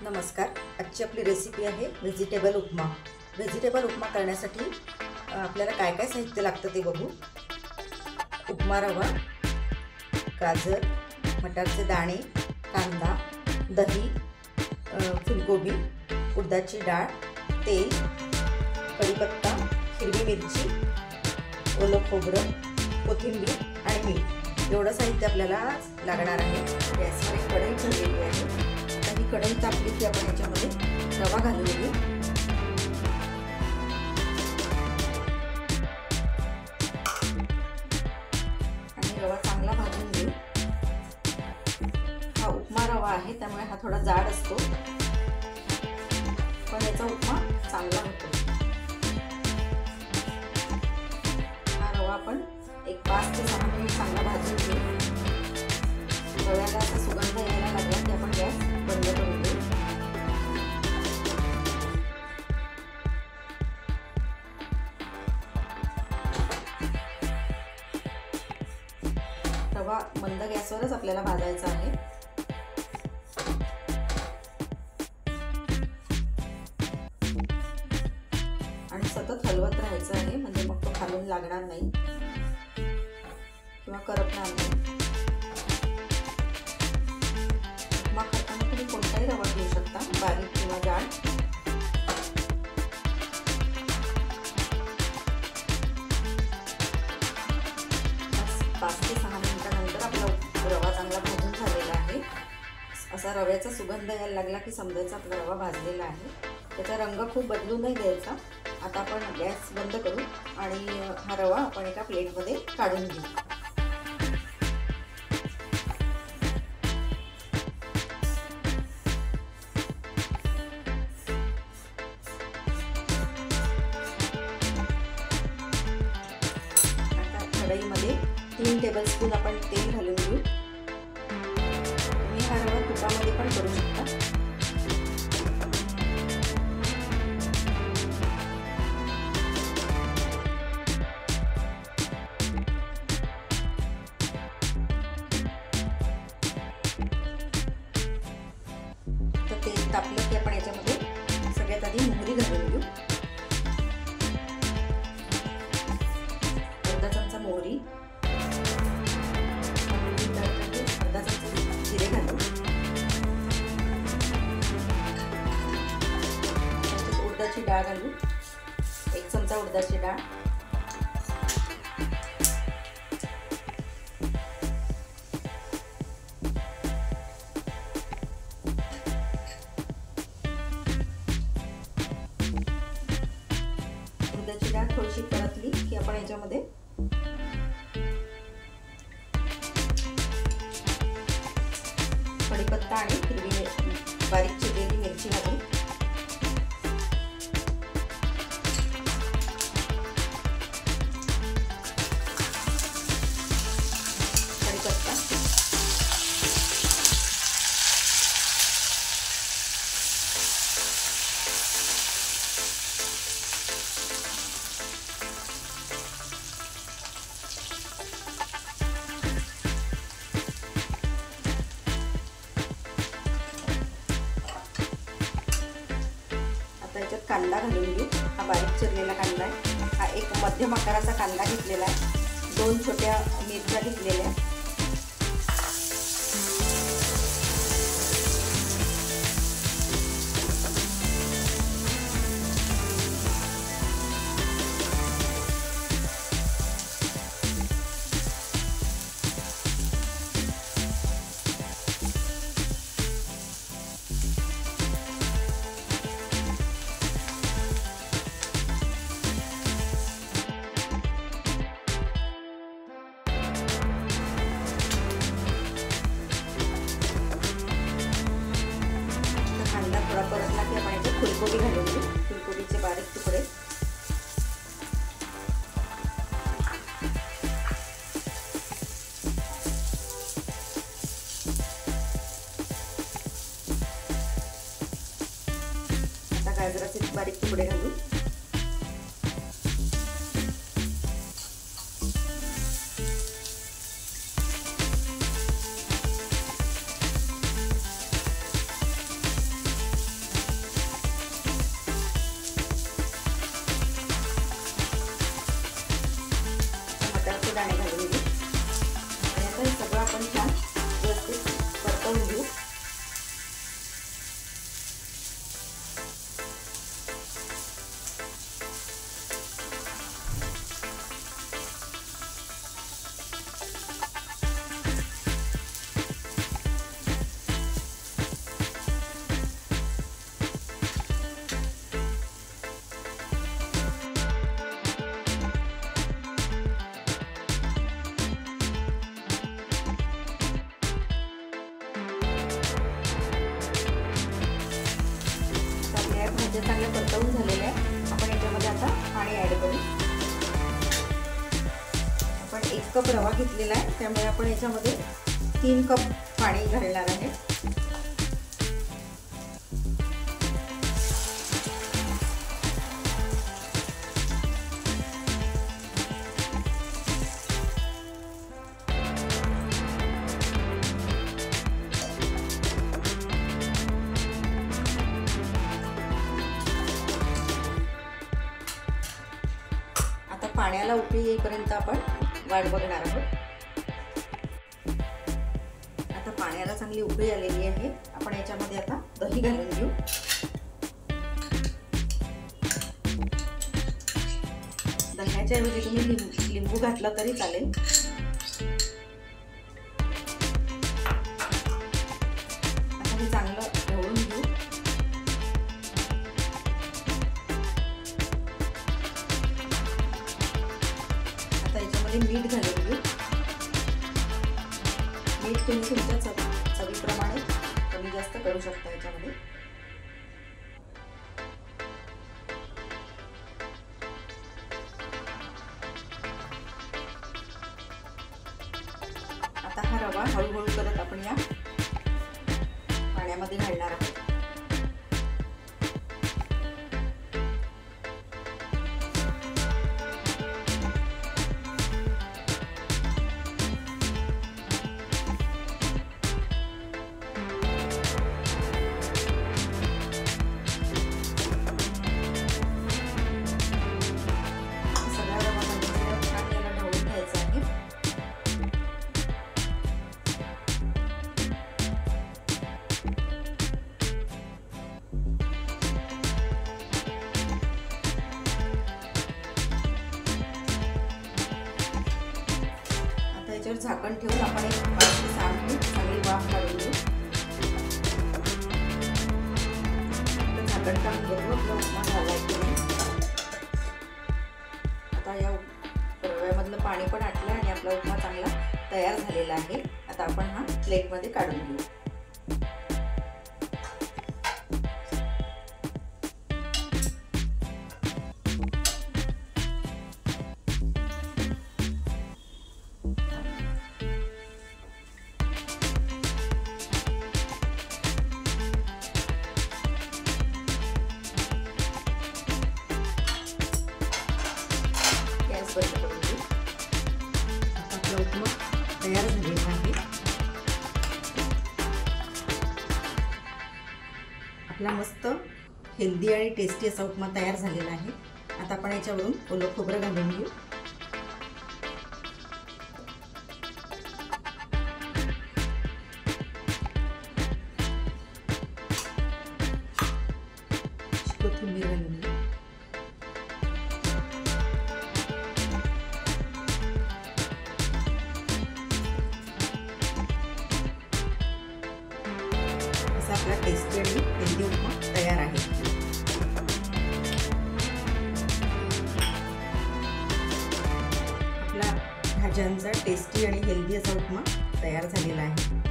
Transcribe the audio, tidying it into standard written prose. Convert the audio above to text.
नमस्कार. आजची आपली रेसिपी आहे व्हेजिटेबल उपमा. व्हेजिटेबल उपमा करण्यासाठी आपल्याला काय काय साहित्य लागतं ते बघू. उपमा रवा, गाजर, मटारचे दाणे, कांदा, दही, फुलकोबी, उडदाची डाळ, तेल, कढीपत्ता, हिरवी मिरची, ओलं खोबरं, कोथिंबीर आणि मीठ एवढं साहित्य आपल्याला लागणार आहे. गॅसवर एक कढई ठेवलेली आहे. आता ही कढई तापली की आपण याच्यामध्ये रवा घालून घेऊ. आणि रवा चांगला भाजून घेऊ. हा उपमा रवा आहे त्यामुळे हा थोडा जाड असतो, पण याचा उपमा चांगला होतो. हा रवा आपण एक 5 ते 6 मिनिट चांगला भाजून घेऊ. रव्याला असा सुगंध यायला लागला की आपण गॅस बंद करून देऊ. रवा मंद गॅसवरच आपल्याला भाजायचा आहे. आणि सतत हलवत राहायचं आहे, म्हणजे मग तो खालून लागणार नाही किंवा करपणार नाही. उपमा करताना तुम्ही कोणताही रवा घेऊ शकता, बारीक किंवा जाड. पाच ते 6 मिनिटांनंतर आपला रवा चांगला भाजून झालेला आहे. असा रव्याचा सुगंध यायला लागला की समजायचं आपला रवा भाजलेला आहे. त्याचा रंग खूप बदलू नाही द्यायचा. आता आपण गॅस बंद करू आणि हा रवा आपण एका प्लेटमध्ये काढून घेऊ. आता कढईमध्ये 3 टेबलस्पून आपण तेल घालून घेऊ. तुम्ही हा रवा तुपामध्ये पण करू शकता. तेल तापलं की आपण याच्यामध्ये सगळ्यात आधी मोहरी घालून घेऊ. अर्धा चमचा मोहरी, अर्धा चमचा जिरे घालू. उडदाची डाळ घालू, 1 चमचा उडदाची डाळ. उडदाची डाळ थोडीशी परतली की आपण याच्यामध्ये कढीपत्ता आणि हिरवी बारीक चिरलेली मिरची घालू. कढीपत्ता, याच्यात कांदा घालून घेऊ. हा बारीक चिरलेला कांदा आहे. हा एक मध्यम आकाराचा कांदा घेतलेला आहे. 2 छोट्या मिरच्या घेतलेल्या आहेत. थोडा परतला की आपण याच्यात फुलकोबी घालून घेऊ. फुलकोबीचे बारीक तुकडे. आता गाजराचे बारीक तुकडे घालू. भाज्या चांगल्या परतवून झालेल्या आहेत. आपण याच्यामध्ये आता पाणी ॲड करू. आपण 1 कप रवा घेतलेला आहे, त्यामुळे आपण याच्यामध्ये 3 कप पाणी घालणार आहे. पाण्याला उकळी येईपर्यंत आपण वाट बघणार आहोत. आता पाण्याला चांगली उकळी आलेली आहे. आपण याच्यामध्ये आता दही घालून घेऊ. दह्याच्या ऐवजी तुम्ही लिंबू घातला तरी चालेल. आता हे चांगलं ढवळून घेऊ. मीठ घालून घेऊ. मीठ तुम्ही तुमच्या चवीप्रमाणे कमी जास्त करू शकता याच्यामध्ये. आता हा रवा हळूहळू करत आपण या पाण्यामध्ये घालणार आहोत. याच्यावर झाकण ठेवून आपण एक 5 ते 6 मिनिट चांगली वाफ काढून घेऊ. झाकण काढून बघू आपला उपमा झाला आहे की नाही. आता या रव्यामधलं पाणी पण आटलं आणि आपला उपमा चांगला तयार झालेला आहे. आता आपण हा प्लेटमध्ये काढून घेऊ. आपला उपमा तयार झालेला आहे. आपला मस्त हेल्दी आणि टेस्टी असा उपमा तयार झालेला आहे. आता आपण याच्यावरून ओलं खोबरं घालून घेऊ. कोथिंबीर घालून घेऊ. आपला टेस्टी आणि हेल्दी उपमा तयार आहे. आपला भाज्यांचा टेस्टी आणि हेल्दी असा उपमा तयार झालेला आहे.